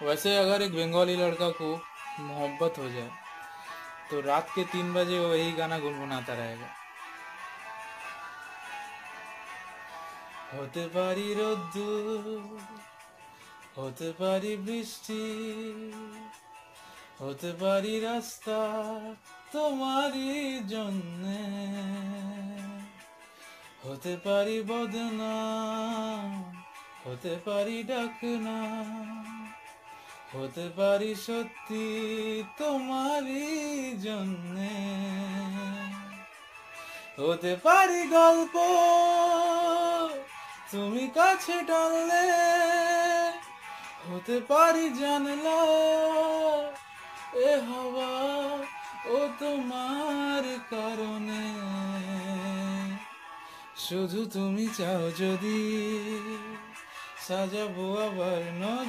वैसे अगर एक बंगाली लड़का को मोहब्बत हो जाए तो रात के 3 बजे वो वही गाना गुनगुनाता रहेगा। होते पारी রোদ্দুর, হতে পারি বৃষ্টি, হতে পারি রাস্তা তোমারই জন্যে, হতে পারি বদনাম, হতে পারি ডাকনা, হতে পারি সত্যি তোমারই জন্যে, হতে পারি গল্প তুমি কাছে টানলে, হতে পারি জানলা এ হাওয়া ও তোমার কারণে, শুধু তুমি চাও যদি সাজাবো আবার নদী।